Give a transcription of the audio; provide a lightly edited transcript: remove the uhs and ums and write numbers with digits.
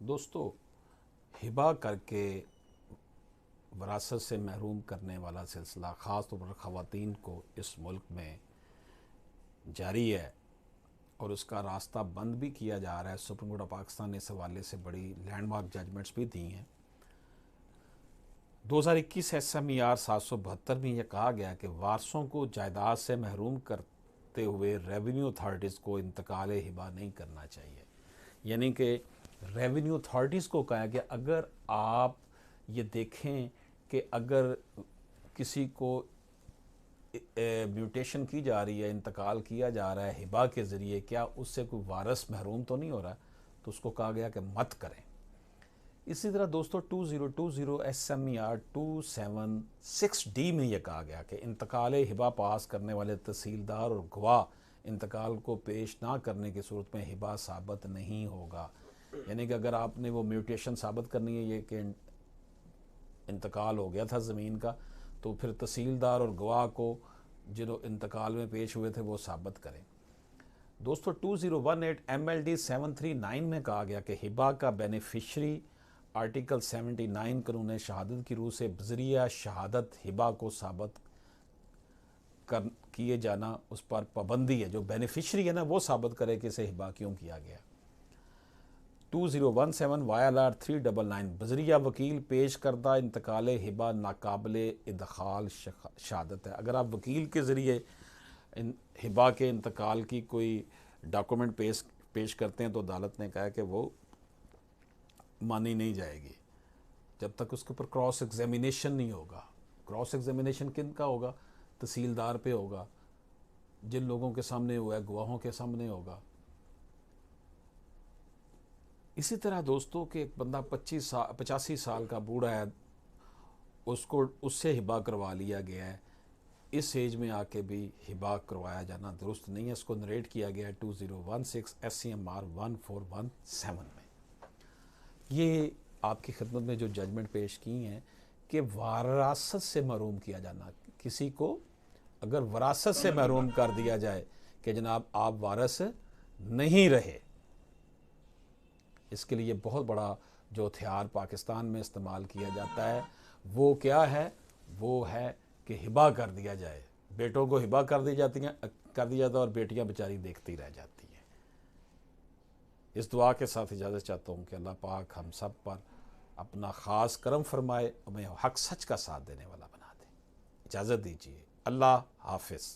दोस्तों, हिबा करके वरासत से महरूम करने वाला सिलसिला ख़ास तौर पर ख़वातीन को इस मुल्क में जारी है और उसका रास्ता बंद भी किया जा रहा है। सुप्रीम कोर्ट ऑफ पाकिस्तान ने इस हवाले से बड़ी लैंडमार्क जजमेंट्स भी दी हैं। 2021 SMER 772 में यह कहा गया कि वारसों को जायदाद से महरूम करते हुए रेवेन्यू अथॉरिटीज़ को इंतकाल हिबा नहीं करना चाहिए। यानी कि रेवेन्यू अथॉरिटीज़ को कहा कि अगर आप ये देखें कि अगर किसी को म्यूटेशन की जा रही है, इंतकाल किया जा रहा है हिबा के ज़रिए, क्या उससे कोई वारस महरूम तो नहीं हो रहा, तो उसको कहा गया कि मत करें। इसी तरह दोस्तों 2020 SMER 276D में यह कहा गया कि इंतकाल हिबा पास करने वाले तहसीलदार और गवाह इंतकाल को पेश ना करने की सूरत में हिबा साबित नहीं होगा। यानी कि अगर आपने वो म्यूटेशन साबित करनी है, ये कि इंतकाल हो गया था ज़मीन का, तो फिर तहसीलदार और गवाह को जो इंतकाल में पेश हुए थे वो साबित करें। दोस्तों 2018 MLD 739 में कहा गया कि हिबा का बेनिफिशरी आर्टिकल 79 कानून शहादत की रूह से बज़रिया शहादत हिबा को साबित कर किए जाना, उस पर पाबंदी है। जो बेनिफिशरी है ना, वो साबित करे कि इसे हिबा क्यों किया गया। 2017 YLR 399 बज़रिया वकील पेश करदा इंतकाल हिबा नाकाबिले इदखाल शहादत है। अगर आप वकील के ज़रिए हिबा के इंतकाल की कोई डॉक्यूमेंट पेश करते हैं तो अदालत ने कहा कि वो मानी नहीं जाएगी जब तक उसके ऊपर क्रॉस एग्जामिनेशन नहीं होगा। क्रॉस एग्जामिनेशन किन का होगा? तहसीलदार पे होगा, जिन लोगों के सामने हुआ है, गवाहों के सामने होगा। इसी तरह दोस्तों कि एक बंदा 85 साल का बूढ़ा है, उसको उससे हिबा करवा लिया गया है। इस एज में आके भी हिबा करवाया जाना दुरुस्त नहीं है। इसको नरेट किया गया है 2016 SCMR 1417 में। ये आपकी खिदमत में जो जजमेंट पेश की हैं कि वरासत से महरूम किया जाना, किसी को अगर वरासत से महरूम कर दिया जाए कि जनाब आप वारस नहीं रहे, इसके लिए बहुत बड़ा जो हथियार पाकिस्तान में इस्तेमाल किया जाता है वो क्या है? वो है कि हिबा कर दिया जाए। बेटों को हिबा कर दिया जाता है और बेटियां बेचारी देखती रह जाती हैं। इस दुआ के साथ इजाज़त चाहता हूँ कि अल्लाह पाक हम सब पर अपना ख़ास करम फरमाए, हमें हक सच का साथ देने वाला बना दे। इजाज़त दीजिए। अल्लाह हाफिज़।